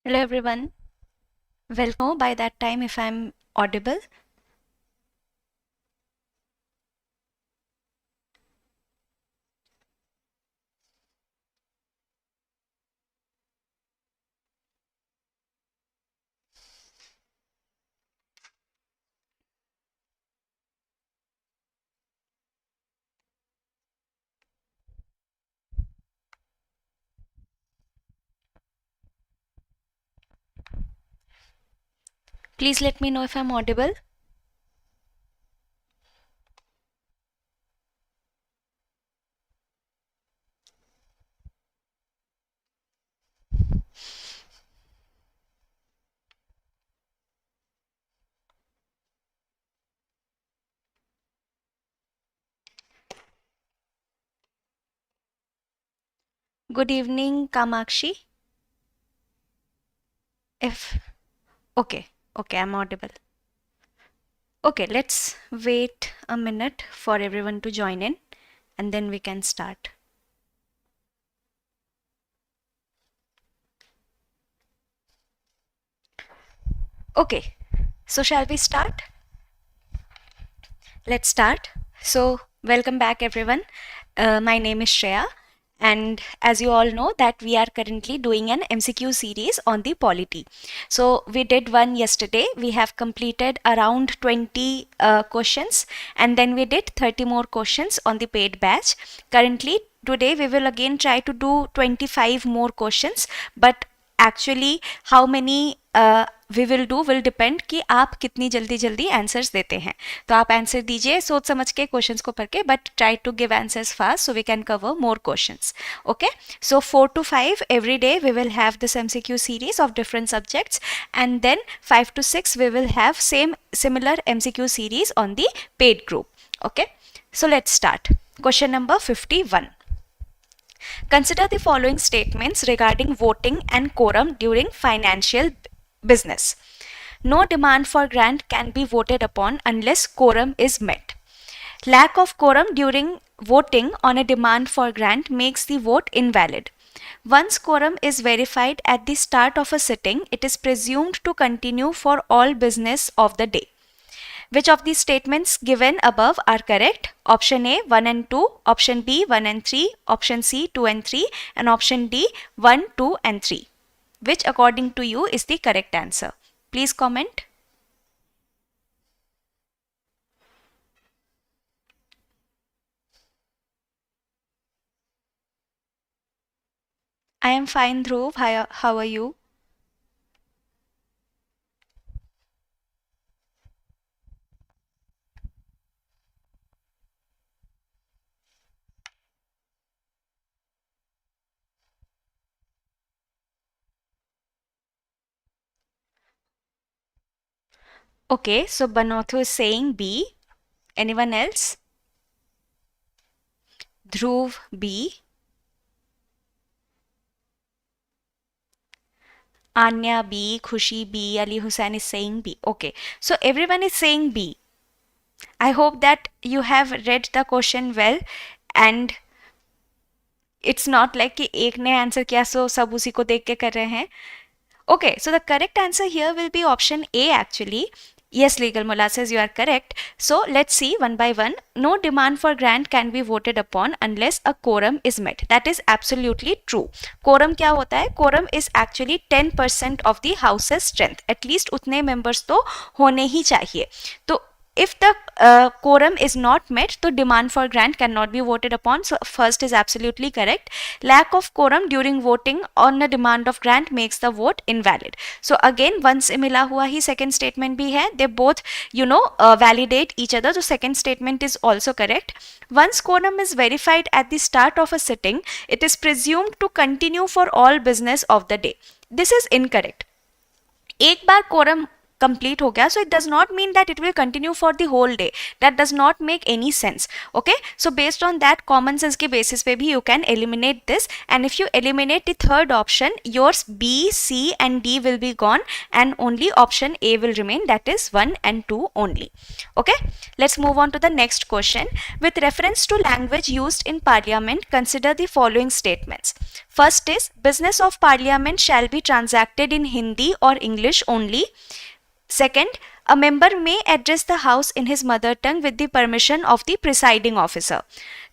Hello everyone. Welcome. By that time if I'm audible. Please let me know if I'm audible. Good evening, Kamakshi. If okay, I'm audible. Okay, let's wait a minute for everyone to join in and then we can start. Okay, so shall we start? Let's start. So, welcome back everyone. My name is Shreya, and as you all know that we are currently doing an MCQ series on the polity. So, we did one yesterday. We have completed around 20 questions, and then we did 30 more questions on the paid batch. Currently, today we will again try to do 25 more questions, but actually how many we will do will depend कि आप कितनी जल्दी जल्दी answers देते हैं. तो आप answer दीजिए सोच समझ के क्वेश्चंस को पढ़ के, but try to give answers fast so we can cover more questions. Okay, so 4 to 5 every day we will have this MCQ series of different subjects, and then 5 to 6 we will have similar MCQ series on the paid group. Okay, so let's start. Question number 51. Consider the following statements regarding voting and quorum during financial business. No demand for grant can be voted upon unless quorum is met. Lack of quorum during voting on a demand for grant makes the vote invalid. Once quorum is verified at the start of a sitting, it is presumed to continue for all business of the day. Which of these statements given above are correct? Option A 1 and 2, option B 1 and 3, option C 2 and 3, and option D 1, 2 and 3. Which according to you is the correct answer? Please comment. I am fine, Dhruv. How are you? Okay, so Banotho is saying B. Anyone else? Dhruv B. Anya B. Khushi B. Ali Hussain is saying B. Okay, so everyone is saying B. I hope that you have read the question well, and it's not like कि एक ने answer किया सो सब उसी को देख के कर रहे हैं. Okay, so the correct answer here will be option A actually. Yes, legal molasses, you are correct. So let's see one by one. No demand for grant can be voted upon unless a quorum is met. That is absolutely true. Quorum क्या होता है? Quorum is actually 10% of the house's strength. At least उतने members तो होने ही चाहिए. तो if the quorum is not met, तो demand for grant cannot be voted upon. So first is absolutely correct. Lack of quorum during voting on a demand of grant makes the vote invalid. So again one से मिला हुआ ही second statement भी है. They both validate each other. So second statement is also correct. Once quorum is verified at the start of a sitting, it is presumed to continue for all business of the day. This is incorrect. एक बार quorum complete ho gaya, so it does not mean that it will continue for the whole day. That does not make any sense. Okay, so based on that common sense ke basis pe bhi you can eliminate this, and if you eliminate the third option, yours B, C and D will be gone, and only option A will remain, that is 1 and 2 only. Okay, let's move on to the next question. With reference to language used in Parliament, consider the following statements. First is, business of Parliament shall be transacted in Hindi or English only. Second, a member may address the House in his mother tongue with the permission of the presiding officer.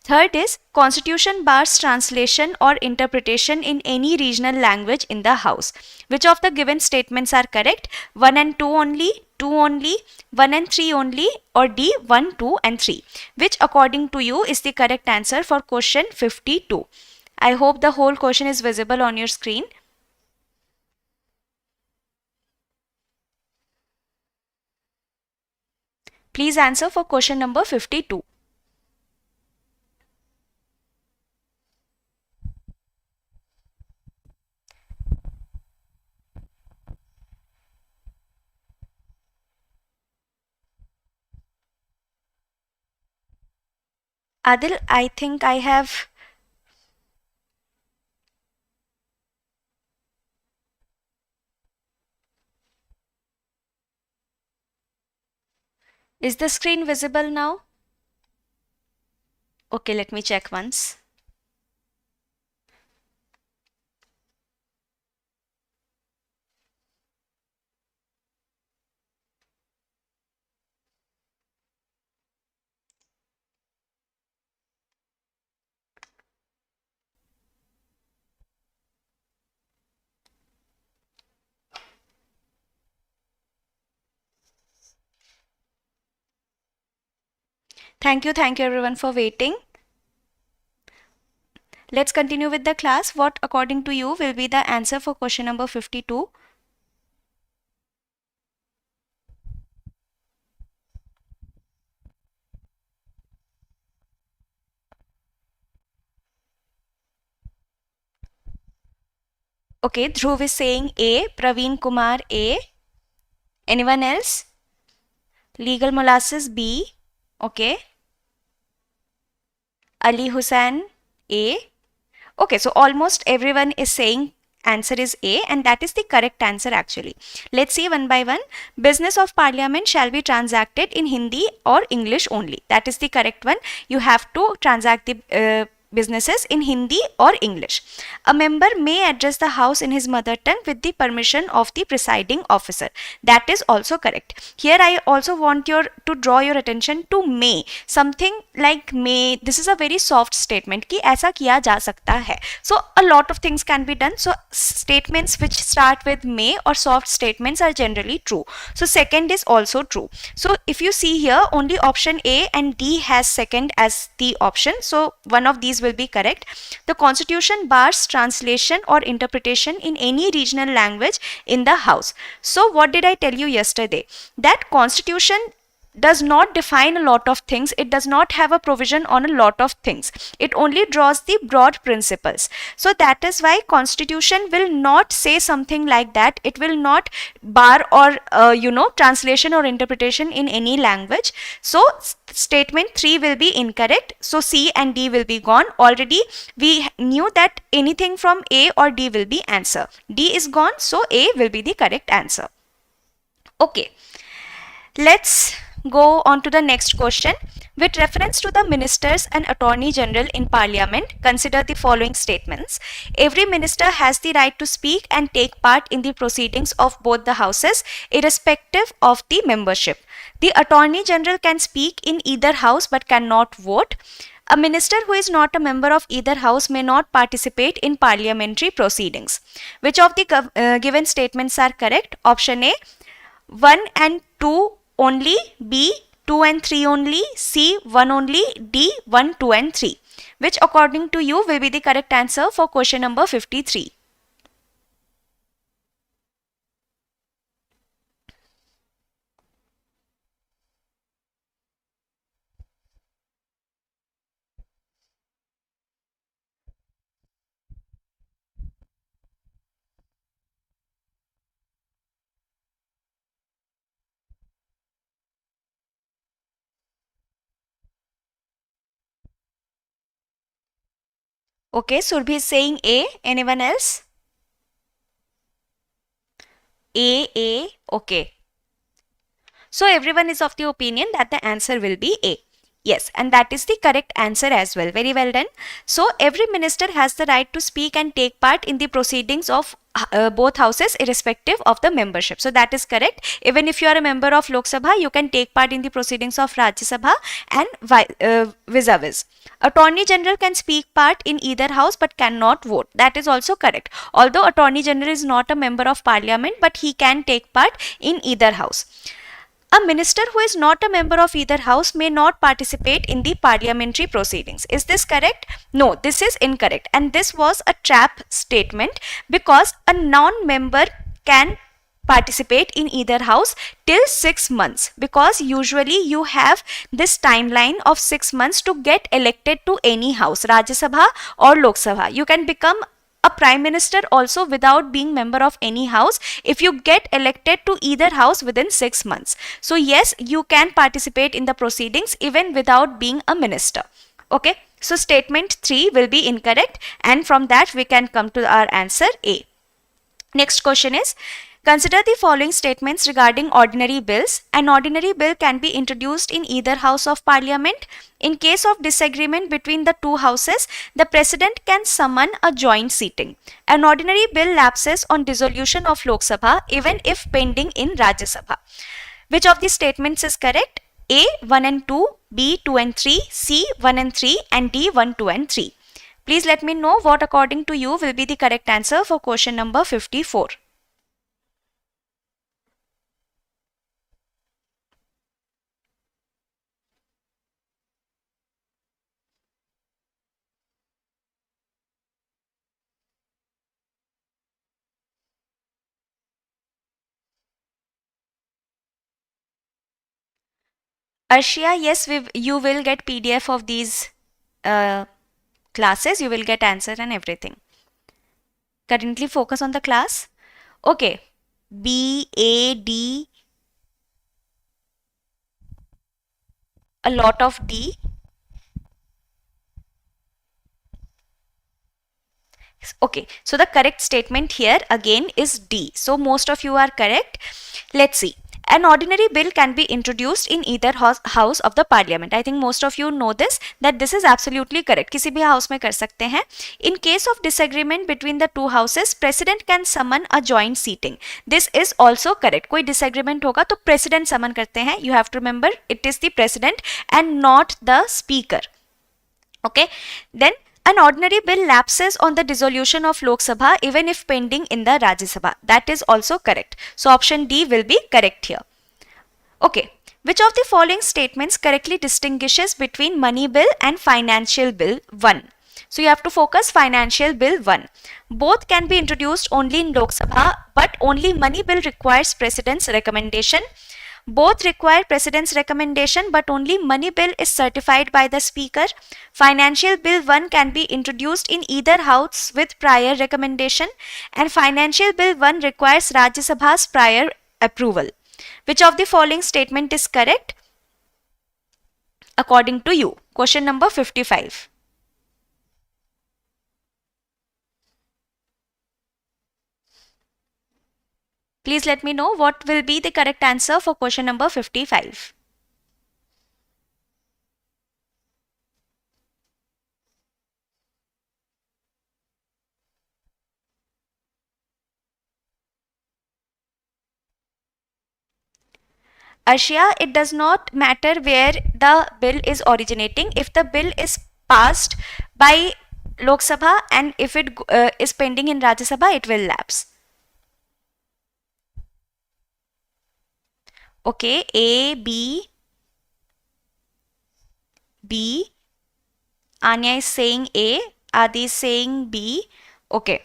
Third is, Constitution bars translation or interpretation in any regional language in the House. Which of the given statements are correct? 1 and 2 only, 2 only, 1 and 3 only, or D, 1, 2 and 3? Which according to you is the correct answer for question 52? I hope the whole question is visible on your screen. Please answer for question number 52. Adil, I think I have. Is the screen visible now? Okay, let me check once. Thank you everyone for waiting. Let's continue with the class. What according to you will be the answer for question number 52? Okay, Dhruv is saying A, Praveen Kumar A. Anyone else? Legal Molasses B. Okay. Ali Hussain A. Okay, so almost everyone is saying answer is A, and that is the correct answer actually. Let's see one by one. Business of Parliament shall be transacted in Hindi or English only. That is the correct one. You have to transact the businesses in Hindi or English. A member may address the House in his mother tongue with the permission of the presiding officer. That is also correct. Here I also want to draw your attention to may. Something like may, this is a very soft statement कि ऐसा किया जा सकता है. So a lot of things can be done. So statements which start with may or soft statements are generally true. So second is also true. So if you see here, only option A and D has second as the option. So one of these will be correct. The Constitution bars translation or interpretation in any regional language in the House. So what did I tell you yesterday? That Constitution does not define a lot of things. It does not have a provision on a lot of things. It only draws the broad principles. So that is why Constitution will not say something like that. It will not bar or translation or interpretation in any language. So statement 3 will be incorrect. So C and D will be gone. Already we knew that anything from A or D will be answer. D is gone, so A will be the correct answer. Okay, let's go on to the next question. With reference to the ministers and attorney general in parliament, consider the following statements. Every minister has the right to speak and take part in the proceedings of both the houses, irrespective of the membership. The attorney general can speak in either house but cannot vote. A minister who is not a member of either house may not participate in parliamentary proceedings. Which of the given statements are correct? Option A, 1 and 2 only, B, 2 and 3 only, C, 1 only, D, 1, 2 and 3. Which according to you will be the correct answer for question number 53? Okay, Surbhi is saying A. Anyone else? A. Okay. So everyone is of the opinion that the answer will be A. Yes, and that is the correct answer as well. Very well done. So every minister has the right to speak and take part in the proceedings of both houses irrespective of the membership. So that is correct. Even if you are a member of Lok Sabha, you can take part in the proceedings of Rajya Sabha and vis-a-vis. Attorney General can speak part in either house but cannot vote. That is also correct. Although Attorney General is not a member of Parliament, but he can take part in either house. A minister who is not a member of either house may not participate in the parliamentary proceedings. Is this correct? No, this is incorrect. And this was a trap statement because a non-member can participate in either house till 6 months, because usually you have this timeline of 6 months to get elected to any house, Rajya Sabha or Lok Sabha. You can become a prime minister also without being member of any house if you get elected to either house within 6 months. So yes, you can participate in the proceedings even without being a minister. Okay, so statement 3 will be incorrect, and from that we can come to our answer A. Next question is, consider the following statements regarding ordinary bills. An ordinary bill can be introduced in either house of parliament. In case of disagreement between the two houses, the president can summon a joint sitting. An ordinary bill lapses on dissolution of Lok Sabha even if pending in Rajya Sabha. Which of these statements is correct? A 1 and 2, B 2 and 3, C 1 and 3, and D 1, 2 and 3. Please let me know what according to you will be the correct answer for question number 54. Arshia, yes, you will get PDF of these uh, classes. You will get answer and everything. Currently focus on the class. Okay. B, A, D, a lot of D. Okay, so the correct statement here again is D. So most of you are correct. Let's see. An ordinary bill can be introduced in either house of the parliament. I think most of you know this, that this is absolutely correct. किसी भी house में कर सकते हैं. In case of disagreement between the two houses, president can summon a joint sitting. This is also correct. कोई disagreement होगा तो president summon करते हैं. You have to remember it is the president and not the speaker. Okay, then an ordinary bill lapses on the dissolution of Lok Sabha even if pending in the Rajya Sabha. That is also correct. So option D will be correct here. Okay, which of the following statements correctly distinguishes between money bill and financial bill 1? So you have to focus financial bill 1. Both can be introduced only in Lok Sabha, but only money bill requires president's recommendation. Both require president's recommendation, but only money bill is certified by the speaker. Financial bill 1 can be introduced in either house with prior recommendation, and financial bill 1 requires Rajya Sabha's prior approval. Which of the following statement is correct according to you? Question number 55. Please let me know what will be the correct answer for question number 55. Arshia, it does not matter where the bill is originating. If the bill is passed by Lok Sabha and if it is pending in Rajya Sabha, it will lapse. Okay, A, B, B. Anya is saying A, Adi is saying B. Okay.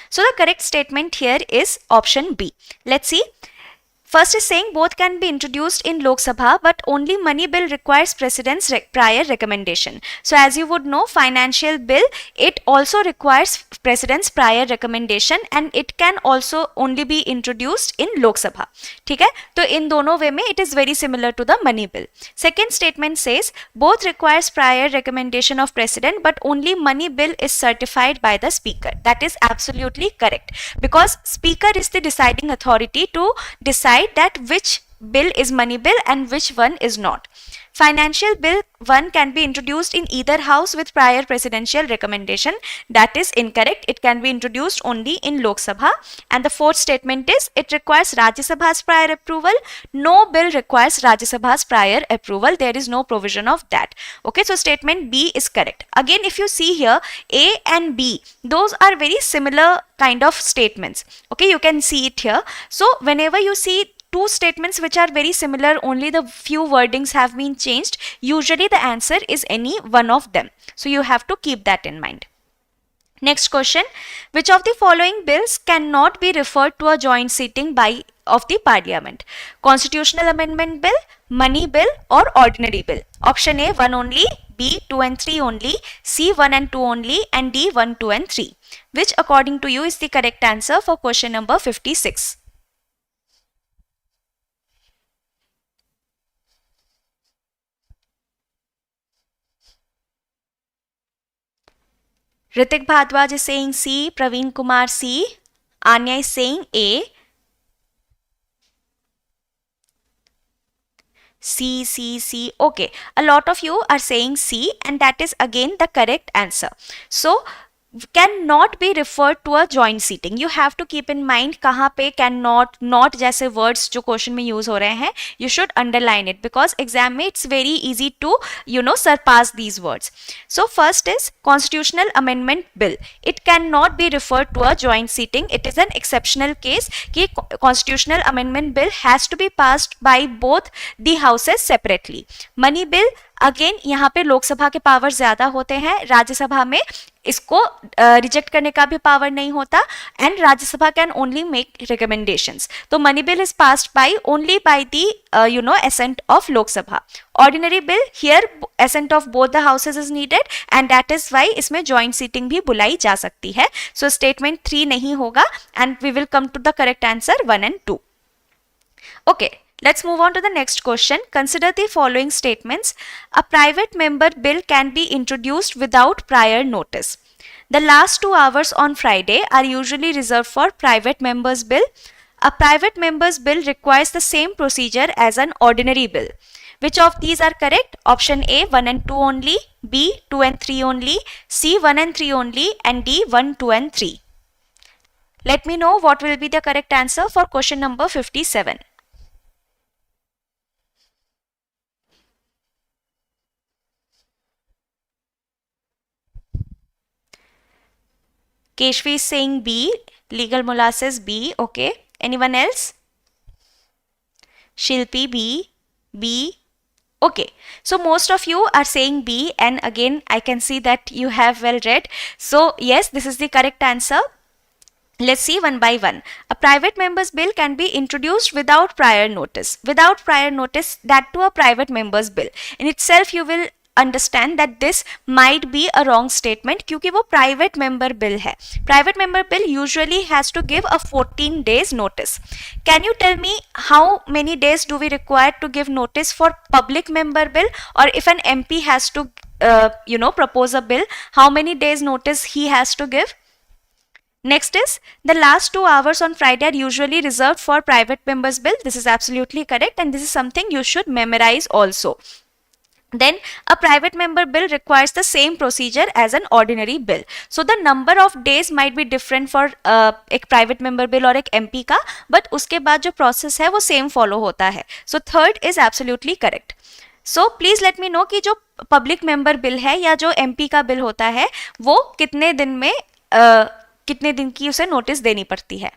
So the correct statement here is option B. Let's see. First is saying both can be introduced in Lok Sabha, but only money bill requires president's prior recommendation. So as you would know, financial bill, it also requires president's prior recommendation and it can also only be introduced in Lok Sabha. ठीक है, तो इन दोनों वे में it is very similar to the money bill. Second statement says both requires prior recommendation of president, but only money bill is certified by the speaker. That is absolutely correct, because speaker is the deciding authority to decide that which bill is money bill and which one is not. Financial bill 1 can be introduced in either house with prior presidential recommendation. That is incorrect. It can be introduced only in Lok Sabha. And the fourth statement is it requires Rajya Sabha's prior approval. No bill requires Rajya Sabha's prior approval. There is no provision of that. Okay, so statement B is correct. Again, if you see here, A and B, those are very similar kind of statements. Okay, you can see it here. So whenever you see two statements which are very similar, only the few wordings have been changed, usually the answer is any one of them. So you have to keep that in mind. Next question, which of the following bills cannot be referred to a joint sitting of the Parliament? Constitutional Amendment Bill, Money Bill or Ordinary Bill? Option A 1 only, B 2 and 3 only, C 1 and 2 only, and D 1, 2 and 3. Which according to you is the correct answer for question number 56? Ritik Bhardwaj is saying C, Praveen Kumar C, Anya is saying A, C. Okay, a lot of you are saying C, and that is again the correct answer. So cannot be referred to a joint seating. You have to keep in mind कहाँ पे cannot, not जैसे words जो question में use हो रहे हैं, you should underline it, because exam में it's very easy to surpass these words. So first is Constitutional Amendment Bill. It cannot be referred to a joint seating. It is an exceptional case कि Constitutional Amendment Bill has to be passed by both the houses separately. Money Bill, again यहाँ पे लोकसभा के power ज्यादा होते हैं, राज्यसभा में इसको reject करने का भी पावर नहीं होता, and Rajya Sabha can only make recommendations. तो money bill is passed by only by the assent of Lok Sabha. Ordinary bill, here assent of both the houses is needed, and that is why इसमें joint seating भी बुलाई जा सकती है. So statement 3 नहीं होगा, and we will come to the correct answer 1 and 2. Okay. Let's move on to the next question. Consider the following statements. A private member bill can be introduced without prior notice. The last 2 hours on Friday are usually reserved for private members bill. A private members bill requires the same procedure as an ordinary bill. Which of these are correct? Option A 1 and 2 only, B 2 and 3 only, C 1 and 3 only, and D 1, 2 and 3. Let me know what will be the correct answer for question number 57. Keshvi is saying B, Legal Mullah says B, okay. Anyone else? Shilpi B, okay. So most of you are saying B, and again I can see that you have well read. So yes, this is the correct answer. Let's see one by one. A private member's bill can be introduced without prior notice. Without prior notice, that to a private member's bill. In itself, you will understand that this might be a wrong statement क्योंकि वो private member bill है. Private member bill usually has to give a 14 days notice. Can you tell me how many days do we require to give notice for public member bill, or if an MP has to propose a bill, how many days notice he has to give? Next is the last 2 hours on Friday are usually reserved for private members bill. This is absolutely correct, and this is something you should memorize also. Then a private member bill requires the same procedure as an ordinary bill. So the number of days might be different for एक private member bill और एक MP का, but उसके बाद जो process है वो same follow होता है. So third is absolutely correct. So please let me know कि जो public member bill है या जो MP का bill होता है वो कितने दिन में कितने दिन की उसे नोटिस देनी पड़ती है.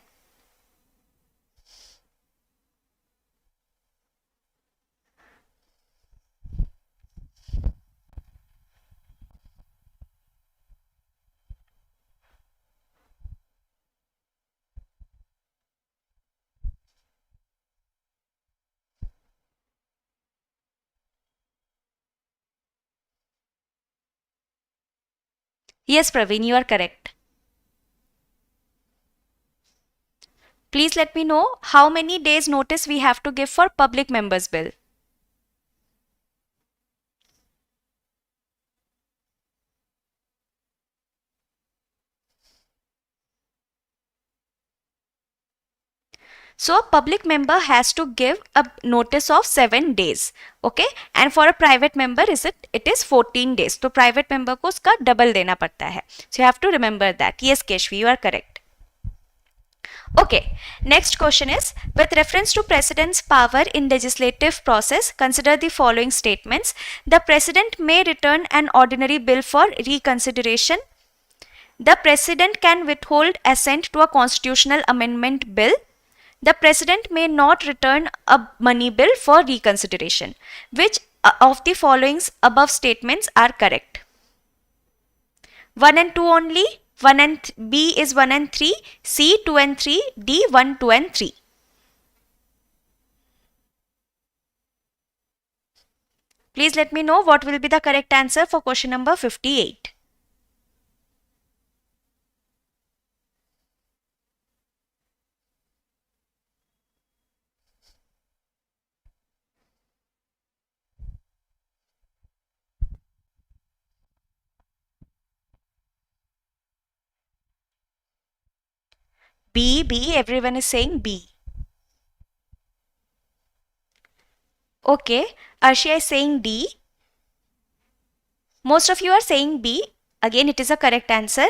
Yes, Praveen, you are correct. Please let me know how many days notice we have to give for public members bill. So a public member has to give a notice of 7 days. Okay, and for a private member it is 14 days. तो private member को उसका double देना पड़ता है. So you have to remember that. Yes, Keshvi, you are correct. Okay, next question is, with reference to President's power in legislative process, consider the following statements. The President may return an ordinary bill for reconsideration. The President can withhold assent to a constitutional amendment bill. The President may not return a money bill for reconsideration. Which of the following above statements are correct? 1 and 2 only. 1 and B is 1 and 3, C 2 and 3, D 1, 2 and 3. Please let me know what will be the correct answer for question number 58. B, everyone is saying B. Okay, Arshia is saying D. Most of you are saying B. Again, it is a correct answer.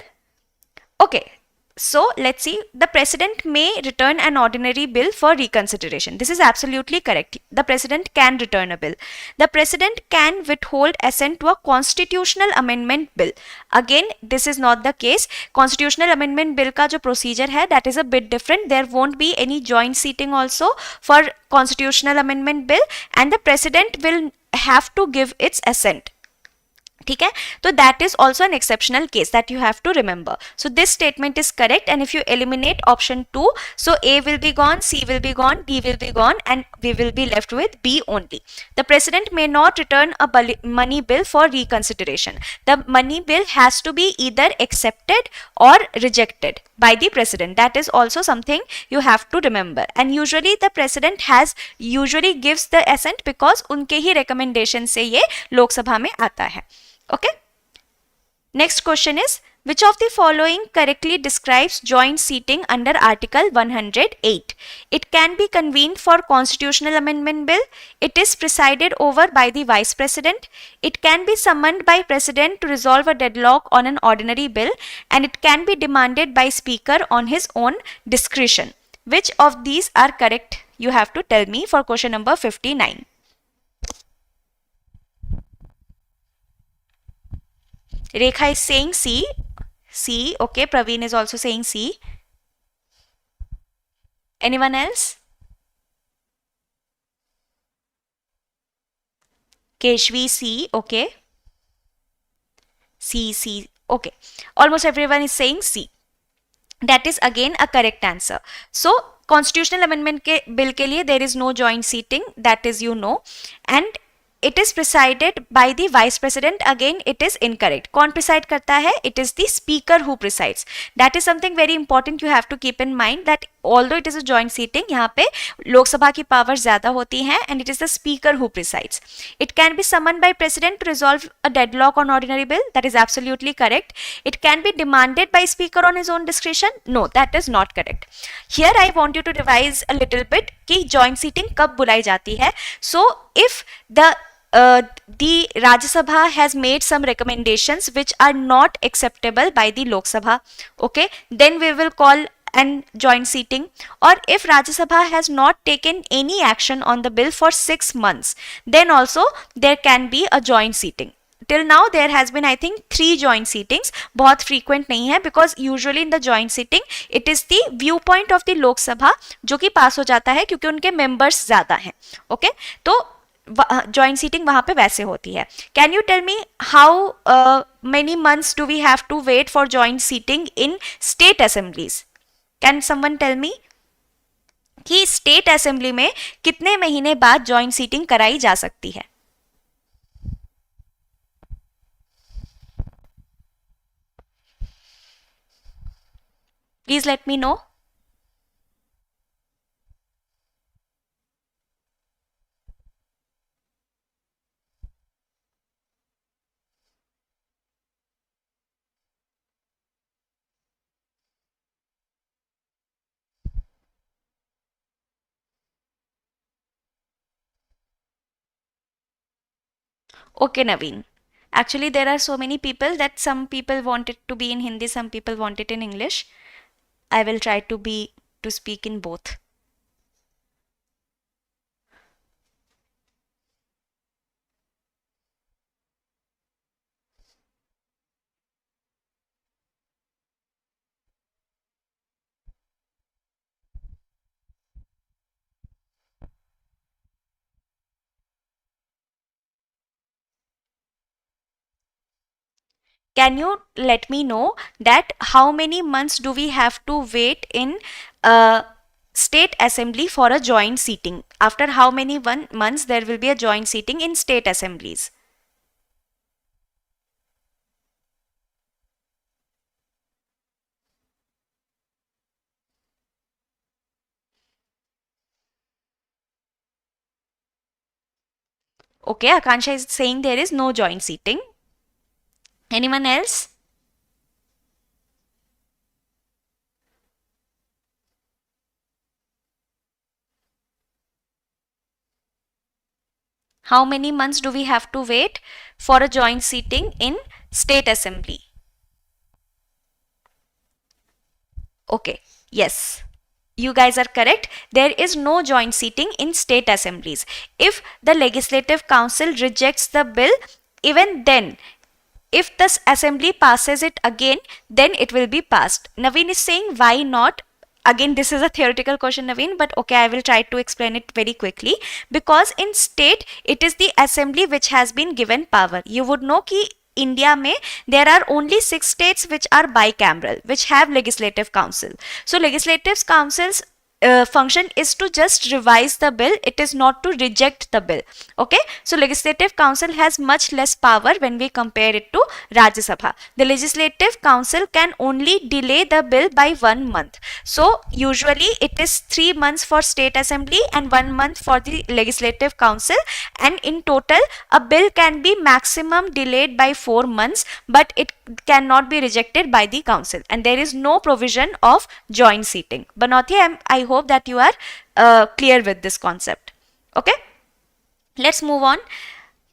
Okay, so let's see. The President may return an ordinary bill for reconsideration. This is absolutely correct. The President can return a bill. The President can withhold assent to a constitutional amendment bill. Again, this is not the case. Constitutional amendment bill का जो procedure है, that is a bit different. There won't be any joint seating also for constitutional amendment bill, and the President will have to give its assent. ठीक है, तो that is also an exceptional case that you have to remember. So this statement is correct, and if you eliminate option 2, so A will be gone, C will be gone, D will be gone, and we will be left with B only. The President may not return a money bill for reconsideration. The money bill has to be either accepted or rejected by the President. That is also something you have to remember. And usually the President usually gives the assent because उनके ही recommendation से ये लोकसभा में आता है. Okay. Next question is, which of the following correctly describes joint seating under Article 108? It can be convened for constitutional amendment bill. It is presided over by the Vice President. It can be summoned by President to resolve a deadlock on an ordinary bill, and it can be demanded by Speaker on his own discretion. Which of these are correct? You have to tell me for question number 59. Rekha is saying C. C. Okay, Praveen is also saying C. Anyone else? Keshvi C. Okay. C. Okay. Almost everyone is saying C. That is again a correct answer. So, constitutional amendment के bill के लिए there is no joint seating, that is you know, and it is presided by the Vice President. Again, it is incorrect. कौन preside करता है? It is the Speaker who presides. That is something very important you have to keep in mind, that although it is a joint seating, यहाँ पे लोकसभा की powers ज़्यादा होती हैं, and it is the Speaker who presides. It can be summoned by President to resolve a deadlock on ordinary bill. That is absolutely correct. It can be demanded by Speaker on his own discretion. No, that is not correct. Here I want you to revise a little bit कि joint seating कब बुलाई जाती है. So if the Rajya Sabha has made some recommendations which are not acceptable by the Lok Sabha, okay, then we will call and joint seating. Or if Rajya Sabha has not taken any action on the bill for 6 months, then also there can be a joint seating. Till now there has been I think 3 joint seatings. बहुत frequent नहीं है, because usually in the joint seating it is the viewpoint of the Lok Sabha जो कि पास हो जाता है क्योंकि उनके members ज़्यादा हैं. Okay, तो joint seating वहाँ पे वैसे होती है. Can you tell me how many months do we have to wait for joint seating in state assemblies? Can someone tell me कि state assembly में कितने महीने बाद joint seating कराई जा सकती है? Please let me know. Okay, Naveen. Actually, there are so many people that some people want it to be in Hindi, some people want it in English. I will try to speak in both. Can you let me know that how many months do we have to wait in state assembly for a joint seating? After how many months there will be a joint seating in state assemblies? Okay, Akansha is saying there is no joint seating. Anyone else? How many months do we have to wait for a joint seating in state assembly? Okay, yes. You guys are correct. There is no joint seating in state assemblies. If the Legislative Council rejects the bill, even then, if the assembly passes it again, then it will be passed. Naveen is saying why not? Again, this is a theoretical question, Naveen, but okay, I will try to explain it very quickly. Because in state, it is the assembly which has been given power. You would know कि India में there are only 6 states which are bicameral, which have legislative council. So legislative councils function is to just revise the bill, it is not to reject the bill. Okay, so legislative council has much less power when we compare it to Rajya Sabha. The legislative council can only delay the bill by 1 month. So usually it is 3 months for state assembly and 1 month for the legislative council, and in total a bill can be maximum delayed by 4 months, but it cannot be rejected by the council, and there is no provision of joint seating. Banathi, I hope that you are clear with this concept. Okay, let's move on.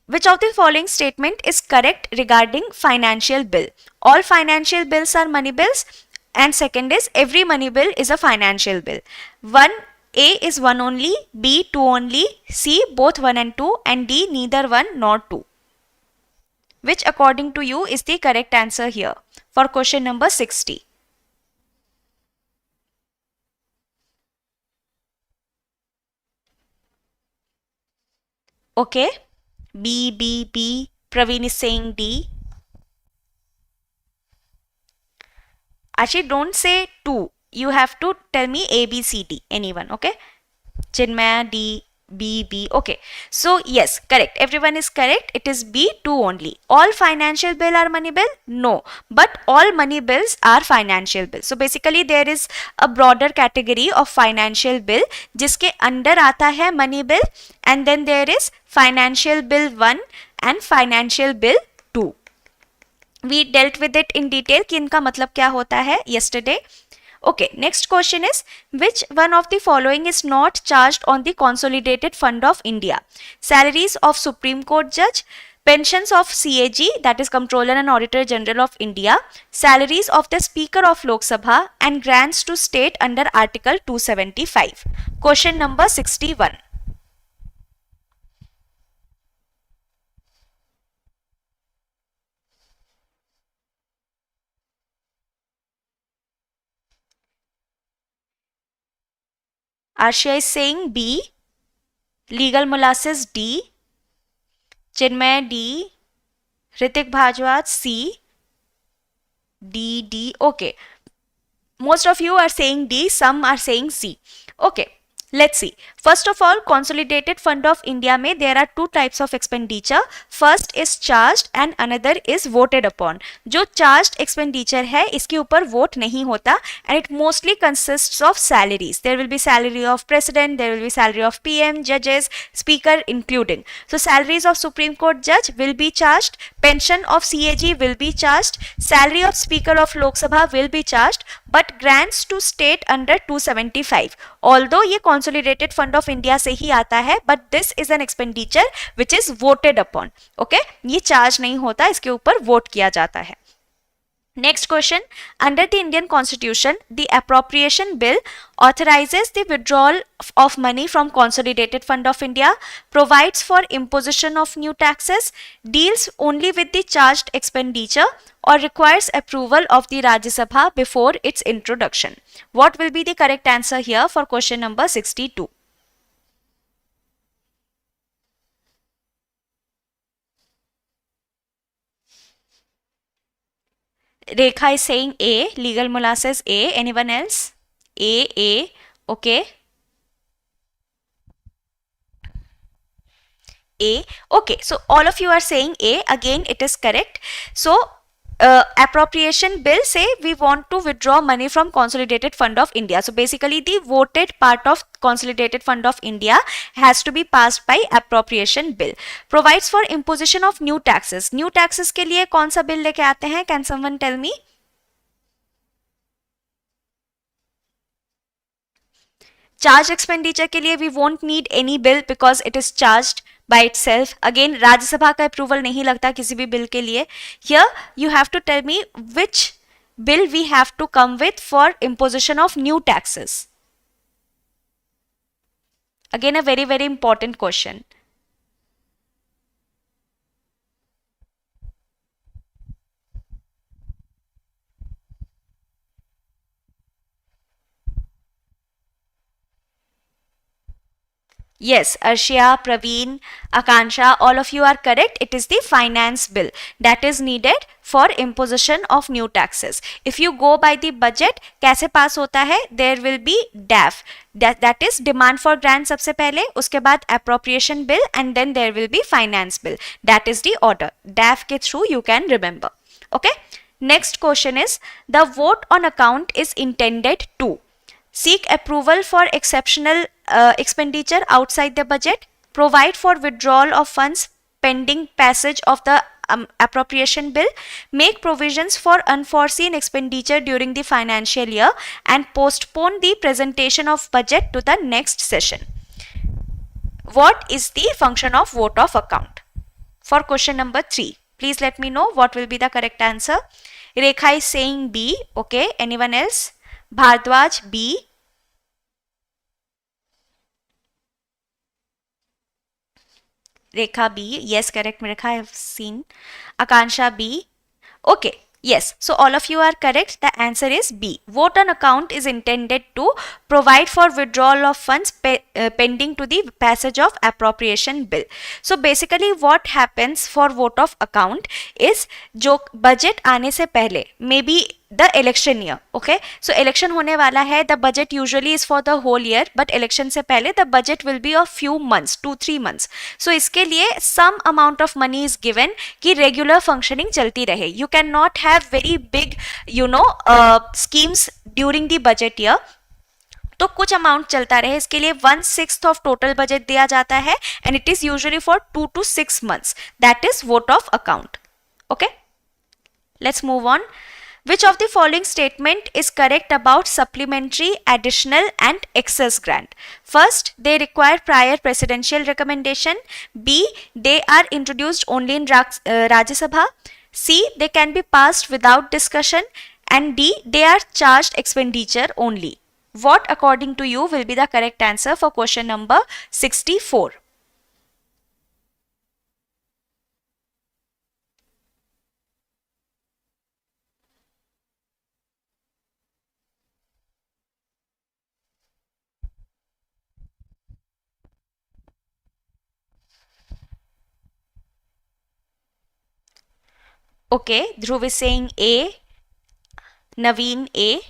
Which of the following statement is correct regarding financial bill? All financial bills are money bills, and second is every money bill is a financial bill. One, A is one only, B two only, C both one and two, and D neither one nor two. Which according to you is the correct answer here for question number 60? Okay, B. Praveen is saying D. Actually, don't say two. You have to tell me A, B, C, D. Anyone, okay? Chinmaya, D, B. Okay. So, yes, correct. Everyone is correct. It is B, two only. All financial bill are money bill? No. But all money bills are financial bill. So, basically, there is a broader category of financial bill जिसके अंदर आता है money bill, and then there is financial bill 1 and financial bill 2. We dealt with it in detail कि इनका मतलब क्या होता है yesterday. Okay, next question is, which one of the following is not charged on the Consolidated Fund of India? Salaries of Supreme Court Judge, pensions of CAG, that is Comptroller and Auditor General of India, salaries of the Speaker of Lok Sabha, and grants to state under Article 275. Question number 61. Arshia is saying B, legal molasses D, Chinmay D, Ritik Bhajwat C, D. Okay. Most of you are saying D, some are saying C. Okay. Let's see. First of all, Consolidated Fund of India में there are two types of expenditure. First is charged and another is voted upon. जो charged expenditure है इसके ऊपर vote नहीं होता and it mostly consists of salaries. There will be salary of president, there will be salary of PM, judges, speaker including. So salaries of Supreme Court judge will be charged, pension of CAG will be charged, salary of Speaker of Lok Sabha will be charged, but grants to state under 275. Although ये Consolidated Fund of India से ही आता है, but this is an expenditure which is voted upon. Okay? ये charge नहीं होता, इसके ऊपर vote किया जाता है. Next question. Under the Indian Constitution, the Appropriation Bill authorizes the withdrawal of money from Consolidated Fund of India, provides for imposition of new taxes, deals only with the charged expenditure, or requires approval of the Rajya Sabha before its introduction. What will be the correct answer here for question number 62? Rekha is saying A. Legal Mullah says A. Anyone else? A. Okay. A. Okay, so all of you are saying A. Again, it is correct. So, appropriation bill say we want to withdraw money from Consolidated Fund of India. So basically the voted part of Consolidated Fund of India has to be passed by appropriation bill. Provides for imposition of new taxes. New taxes के लिए कौन सा bill लेके आते हैं? Can someone tell me? Charge expenditure के लिए we won't need any bill because it is charged by itself. Again, Rajya Sabha का approval नहीं लगता किसी भी bill के लिए. Here you have to tell me which bill we have to come with for imposition of new taxes. Again, a very, very important question. Yes, Arshia, Praveen, Akansha, all of you are correct. It is the finance bill that is needed for imposition of new taxes. If you go by the budget, कैसे pass होता है? There will be DAF. That is demand for grant सबसे पहले, उसके बाद appropriation bill and then there will be finance bill. That is the order. DAF के through you can remember. Okay. Next question is, the vote on account is intended to seek approval for exceptional expenditure outside the budget, provide for withdrawal of funds pending passage of the appropriation bill, make provisions for unforeseen expenditure during the financial year, and postpone the presentation of budget to the next session. What is the function of vote of account? For question number 3, please let me know what will be the correct answer. Rekha is saying B. Okay, anyone else? Bhardwaj, B. Rekha, B. Yes, correct, Rekha, I have seen. Akansha, B. Okay. Yes, so all of you are correct. The answer is B. Vote on account is intended to provide for withdrawal of funds pending to the passage of appropriation bill. So basically what happens for vote of account is जो budget आने से पहले maybe the election year, okay, so election होने वाला है, the budget usually is for the whole year, but election से पहले the budget will be of few months, 2-3 months. So इसके लिए some amount of money is given कि regular functioning चलती रहे. You cannot have very big, schemes during the budget year. तो कुछ amount चलता रहे, इसके लिए 1/6 ऑफ टोटल बजट दिया जाता है and it is usually for 2 to 6 months. That is vote of account. Okay, let's move on. Which of the following statement is correct about supplementary, additional and excess grant? First, they require prior presidential recommendation. B, they are introduced only in Rajya Sabha. C, they can be passed without discussion. And D, they are charged expenditure only. What according to you will be the correct answer for question number 64? Okay, Dhruv is saying A. Naveen, A.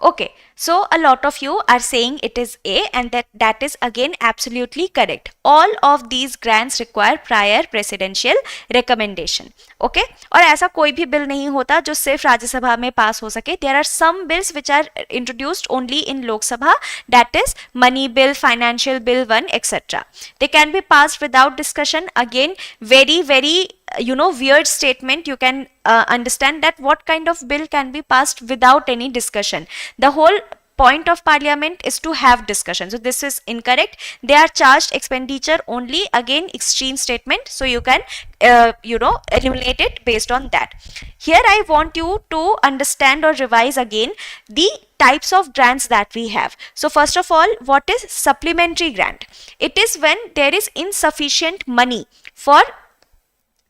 Okay, so a lot of you are saying it is A, and that is again absolutely correct. All of these grants require prior presidential recommendation. Okay, और ऐसा कोई भी bill नहीं होता जो सिर्फ राज्यसभा में पास हो सके. There are some bills which are introduced only in Lok Sabha, that is money bill, financial bill 1, etc. They can be passed without discussion. Again, very weird statement. You can understand that what kind of bill can be passed without any discussion. The whole point of parliament is to have discussion, so this is incorrect. They are charged expenditure only. Again, extreme statement, so you can eliminate it based on that. Here I want you to understand or revise again the types of grants that we have. So first of all, what is supplementary grant? It is when there is insufficient money for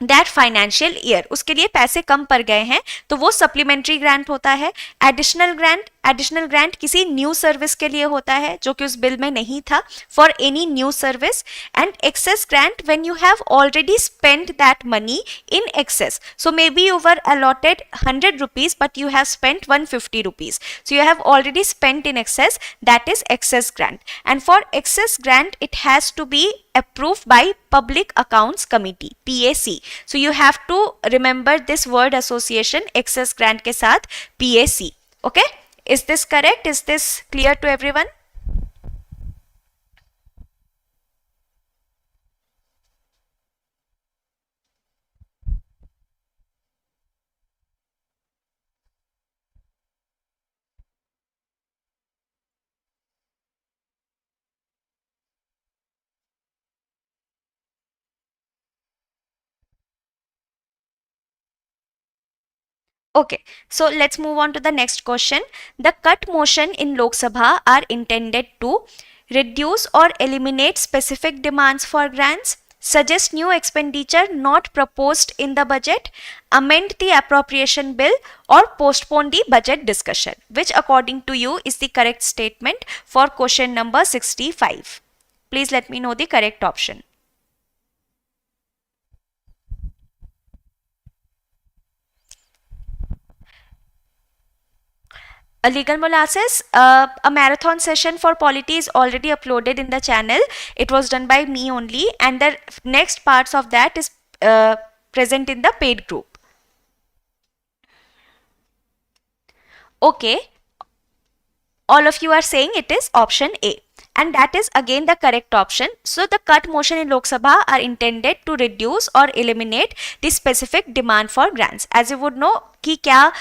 that financial year, उसके लिए पैसे कम पड़ गए हैं, तो वो supplementary grant होता है. एडिशनल ग्रांट किसी न्यू सर्विस के लिए होता है जो कि उस बिल में नहीं था, for any new service. And excess grant when you have already spent that money in excess. So may be you were allotted 100 rupees but you have spent 150 rupees, so you have already spent in excess, that is excess grant. And for excess grant, it has to be approved by Public Accounts Committee, PAC. So you have to remember this word association, excess grant के साथ PAC. Okay, is this correct? Is this clear to everyone? Okay, so let's move on to the next question. The cut motion in Lok Sabha are intended to reduce or eliminate specific demands for grants, suggest new expenditure not proposed in the budget, amend the appropriation bill, or postpone the budget discussion. Which according to you is the correct statement for question number 65? Please let me know the correct option. A legal molasses, a marathon session for polity is already uploaded in the channel. It was done by me only, and the next parts of that is present in the paid group. Okay, all of you are saying it is option A, and that is again the correct option. So the cut motion in Lok Sabha are intended to reduce or eliminate the specific demand for grants. As you would know कि क्या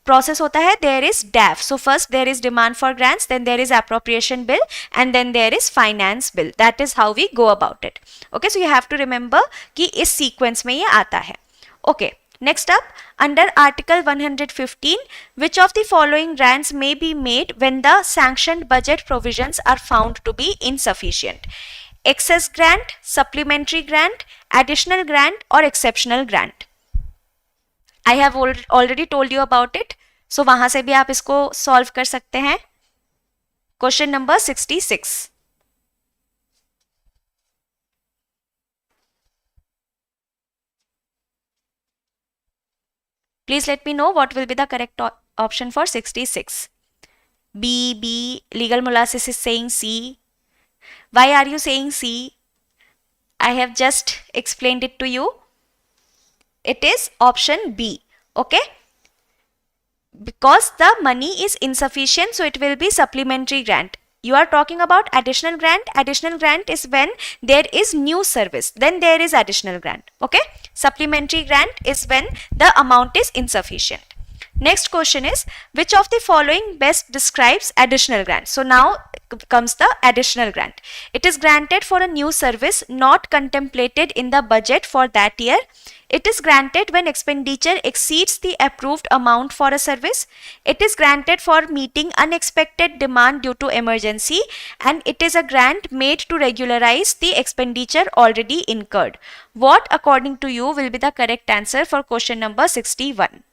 process होता है, there is DAF. So first there is demand for grants, then there is appropriation bill, and then there is finance bill. That is how we go about it. Okay, so you have to remember कि इस sequence में ये आता है. Okay, next up, under Article 115, which of the following grants may be made when the sanctioned budget provisions are found to be insufficient? Excess grant, supplementary grant, additional grant, or exceptional grant? I have already told you about it. So वहां से भी आप इसको solve कर सकते हैं. Question number 66. Please let me know what will be the correct option for 66. B, legal molasses is saying C. Why are you saying C? I have just explained it to you. It is option B. Okay, because the money is insufficient, so it will be supplementary grant. You are talking about additional grant. Additional grant is when there is new service, then there is additional grant. Okay, supplementary grant is when the amount is insufficient. Next question is, which of the following best describes additional grant? So now comes the additional grant. It is granted for a new service not contemplated in the budget for that year. It is granted when expenditure exceeds the approved amount for a service. It is granted for meeting unexpected demand due to emergency, and it is a grant made to regularize the expenditure already incurred. What according to you will be the correct answer for question number 61?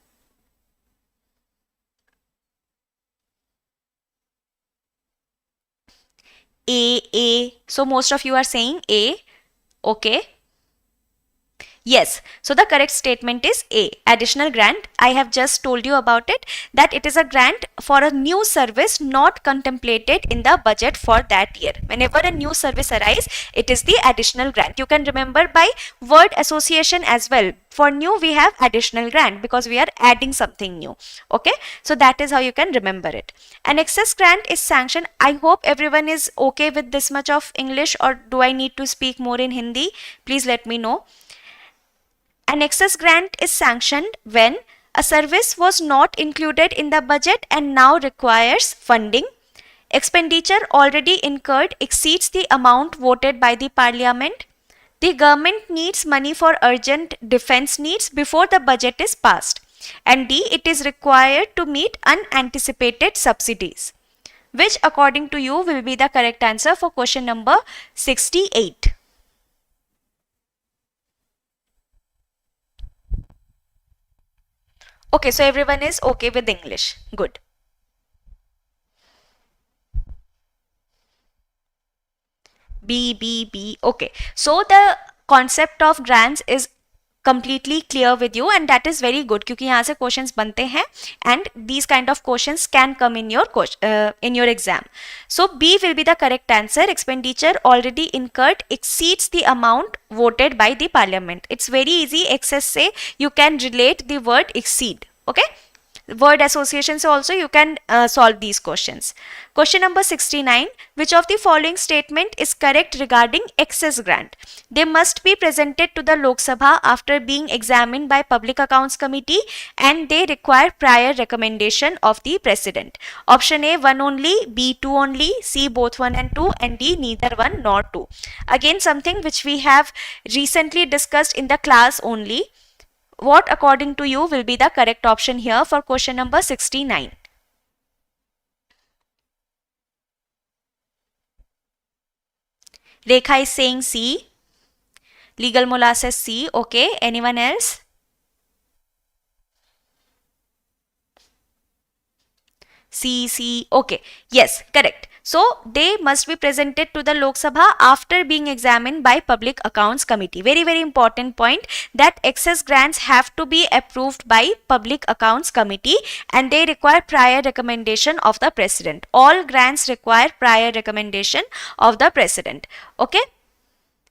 A. So most of you are saying A. Okay. Yes, so the correct statement is A. Additional grant. I have just told you about it, that it is a grant for a new service not contemplated in the budget for that year. Whenever a new service arises, it is the additional grant. You can remember by word association as well. For new, we have additional grant because we are adding something new. Okay, so that is how you can remember it. An excess grant is sanctioned. I hope everyone is okay with this much of English, or do I need to speak more in Hindi? Please let me know. An excess grant is sanctioned when a service was not included in the budget and now requires funding. Expenditure already incurred exceeds the amount voted by the Parliament. The government needs money for urgent defense needs before the budget is passed. And D, it is required to meet unanticipated subsidies. Which, according to you, will be the correct answer for question number 68? Okay, so everyone is okay with English. Good. B. Okay. So the concept of grants is completely clear with you, and that is very good क्योंकि यहाँ से questions बनते हैं and these kind of questions can come in your exam. So B will be the correct answer. Expenditure already incurred exceeds the amount voted by the Parliament. It's very easy. Excess से you can relate the word exceed. Okay. Word association, so also you can solve these questions. Question number 69. Which of the following statement is correct regarding excess grant? They must be presented to the Lok Sabha after being examined by Public Accounts Committee and they require prior recommendation of the President. Option A, 1 only, B, 2 only, C, both 1 and 2, and D, neither 1 nor 2. Again, something which we have recently discussed in the class only. What, according to you, will be the correct option here for question number 69? Rekha is saying C. Legal Mullah says C. Okay. Anyone else? C. Okay. Yes, correct. So they must be presented to the Lok Sabha after being examined by Public Accounts Committee. Very, very important point, that excess grants have to be approved by Public Accounts Committee and they require prior recommendation of the President. All grants require prior recommendation of the President. Okay.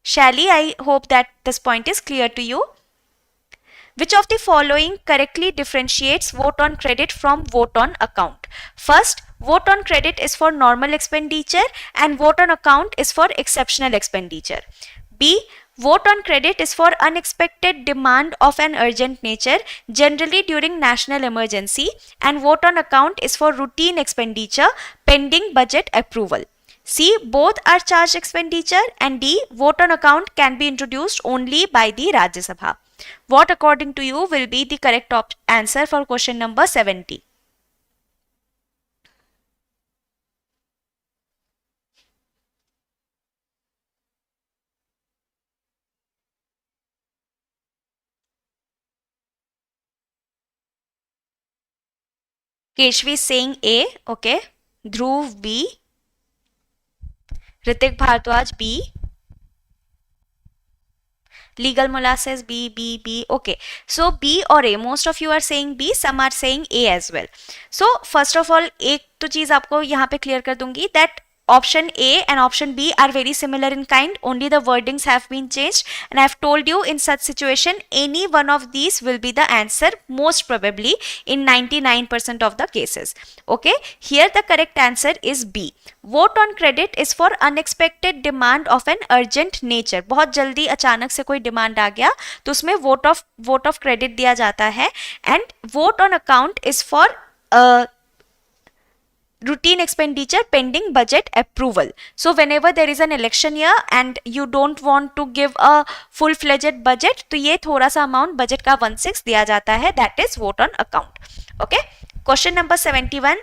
Shally, I hope that this point is clear to you. Which of the following correctly differentiates vote on credit from vote on account? First, vote on credit is for normal expenditure and vote on account is for exceptional expenditure. B, vote on credit is for unexpected demand of an urgent nature, generally during national emergency, and vote on account is for routine expenditure pending budget approval. C, both are charged expenditure, and D, vote on account can be introduced only by the Rajya Sabha. What, according to you, will be the correct answer for question number 70? Keshvi is saying A. Okay. Dhruv B. Ritik Bhardwaj B. Legal Mullah says B. Okay. So B or A, most of you are saying B, some are saying A as well. So first of all, एक तो चीज आपको यहाँ पे clear कर दूंगी, that option A and option B are very similar in kind, only the wordings have been changed, and I have told you in such situation any one of these will be the answer most probably in 99% of the cases. Okay, here the correct answer is B. Vote on credit is for unexpected demand of an urgent nature. बहुत जल्दी अचानक से कोई demand आ गया तो उसमें vote of credit दिया जाता है, and vote on account is for routine expenditure pending budget approval. So whenever there is an election year and you don't want to give a full-fledged budget, तो ये थोड़ा सा amount budget का 1/6 दिया जाता है, that is vote on account. Okay. Question number 71.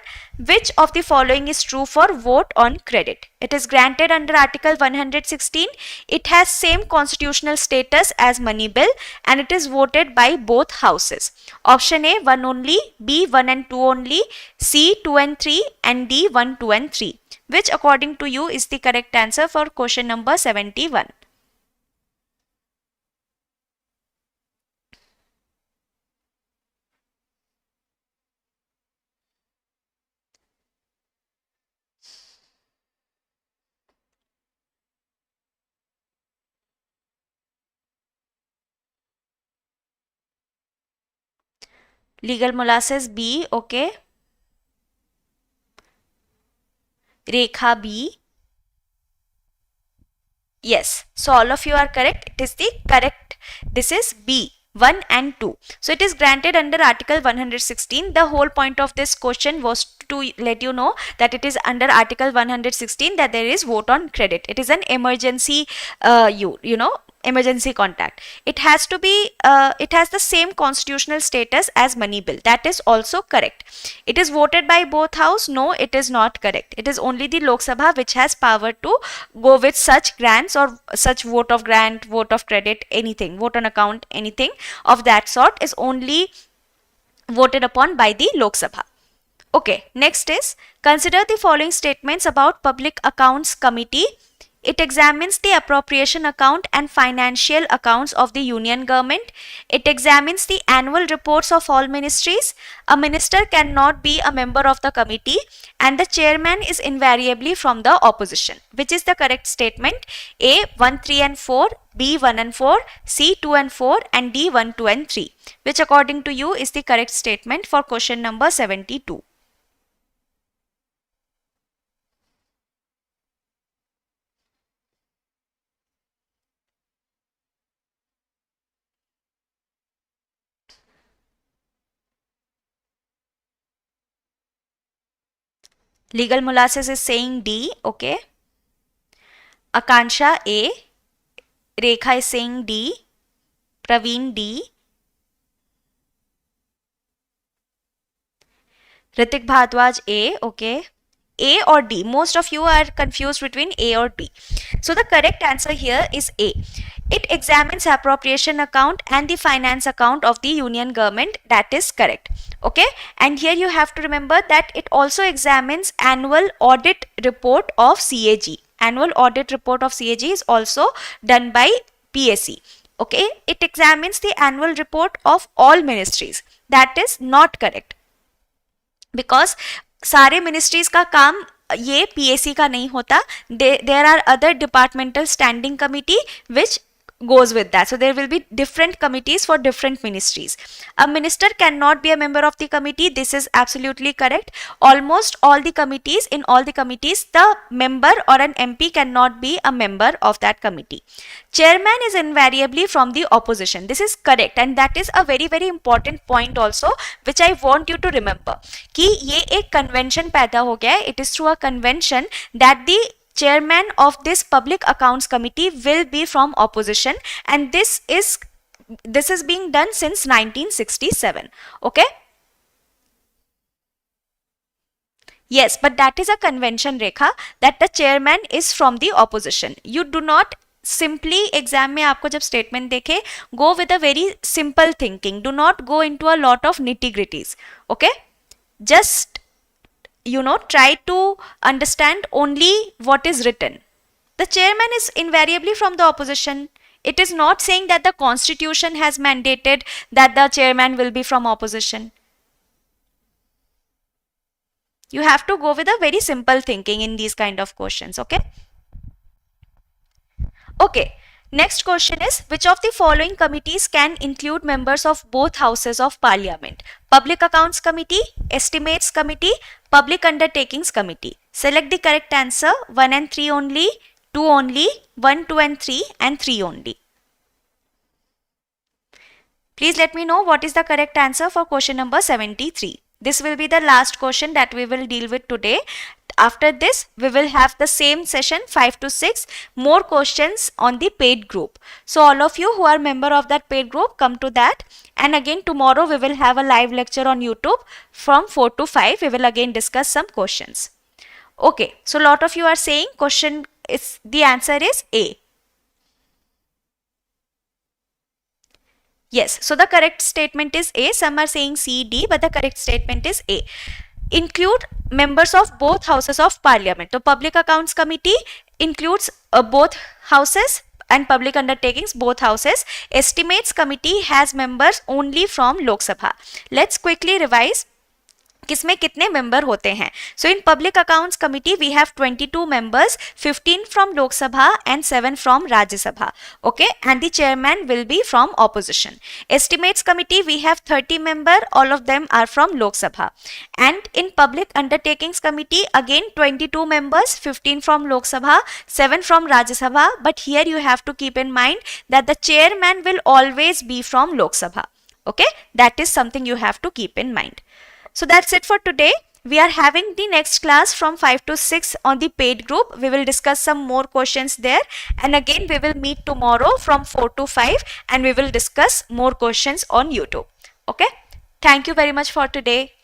Which of the following is true for vote on credit? It is granted under Article 116. It has same constitutional status as money bill and it is voted by both houses. Option A, 1 only, B, 1 and 2 only, C, 2 and 3, and D, 1, 2 and 3. Which, according to you, is the correct answer for question number 71? Legal molasses B, okay. Rekha B. Yes, so all of you are correct. It is the correct. This is B, 1 and 2. So it is granted under Article 116. The whole point of this question was to let you know that it is under Article 116 that there is vote on credit. It is an emergency, emergency contact. It has to be, it has the same constitutional status as money bill. That is also correct. It is voted by both house. No, it is not correct. It is only the Lok Sabha which has power to go with such grants or such vote of grant, vote of credit, anything, vote on account, anything of that sort is only voted upon by the Lok Sabha. Okay, next is consider the following statements about Public Accounts Committee. It examines the appropriation account and financial accounts of the union government. It examines the annual reports of all ministries. A minister cannot be a member of the committee and the chairman is invariably from the opposition. Which is the correct statement? A 1, 3 and 4, B 1 and 4, C 2 and 4 and D 1, 2 and 3. Which according to you is the correct statement for question number 72? Legal molasses is saying D, okay. Akansha A, Rekha is saying D, Praveen D, Ritik Bhardwaj A, okay. A or D? Most of you are confused between A or B. So the correct answer here is A. It examines appropriation account and the finance account of the union government. That is correct. Okay. And here you have to remember that it also examines annual audit report of CAG. Annual audit report of CAG is also done by PSC. Okay. It examines the annual report of all ministries. That is not correct. Because सारे ministries का काम ये PSC का नहीं होता. There are other departmental standing committee which goes with that. So there will be different committees for different ministries. A minister cannot be a member of the committee. This is absolutely correct. Almost all the committees, in all the committees, the member or an MP cannot be a member of that committee. Chairman is invariably from the opposition. This is correct, and that is a very very important point also, which I want you to remember. कि ये एक convention पैदा हो गया है. It is through a convention that the chairman of this public accounts committee will be from opposition, and this is being done since 1967. Okay. Yes, but that is a convention, Rekha, that the chairman is from the opposition. You do not simply exam में आपको जब statement देखे, go with a very simple thinking. Do not go into a lot of nitty gritties. Okay. Just try to understand only what is written. The chairman is invariably from the opposition. It is not saying that the constitution has mandated that the chairman will be from opposition. You have to go with a very simple thinking in these kind of questions, okay? Okay. Next question is, which of the following committees can include members of both houses of parliament? Public Accounts Committee, Estimates Committee, Public Undertakings Committee. Select the correct answer. 1 and 3 only, 2 only, 1, 2 and 3 and 3 only. Please let me know what is the correct answer for question number 73. This will be the last question that we will deal with today. After this, we will have the same session 5 to 6 more questions on the paid group. So all of you who are member of that paid group, come to that. And again tomorrow we will have a live lecture on YouTube from 4 to 5. We will again discuss some questions. Okay, so lot of you are saying the answer is A. Yes, so the correct statement is A. Some are saying C, D, but the correct statement is A. Include members of both houses of parliament. So Public Accounts Committee includes both houses, and Public Undertakings both houses. Estimates Committee has members only from Lok Sabha. Let's quickly revise. किसमें कितने member होते हैं. So in public accounts committee we have 22 members, 15 from Lok Sabha and 7 from Rajya Sabha. Okay, and the chairman will be from opposition. Estimates committee we have 30 member, all of them are from Lok Sabha. And in public undertakings committee again 22 members, 15 from Lok Sabha, 7 from Rajya Sabha, but here you have to keep in mind that the chairman will always be from Lok Sabha. Okay, that is something you have to keep in mind. So that's it for today. We are having the next class from 5 to 6 on the paid group. We will discuss some more questions there. And again, we will meet tomorrow from 4 to 5 and we will discuss more questions on YouTube. Okay. Thank you very much for today.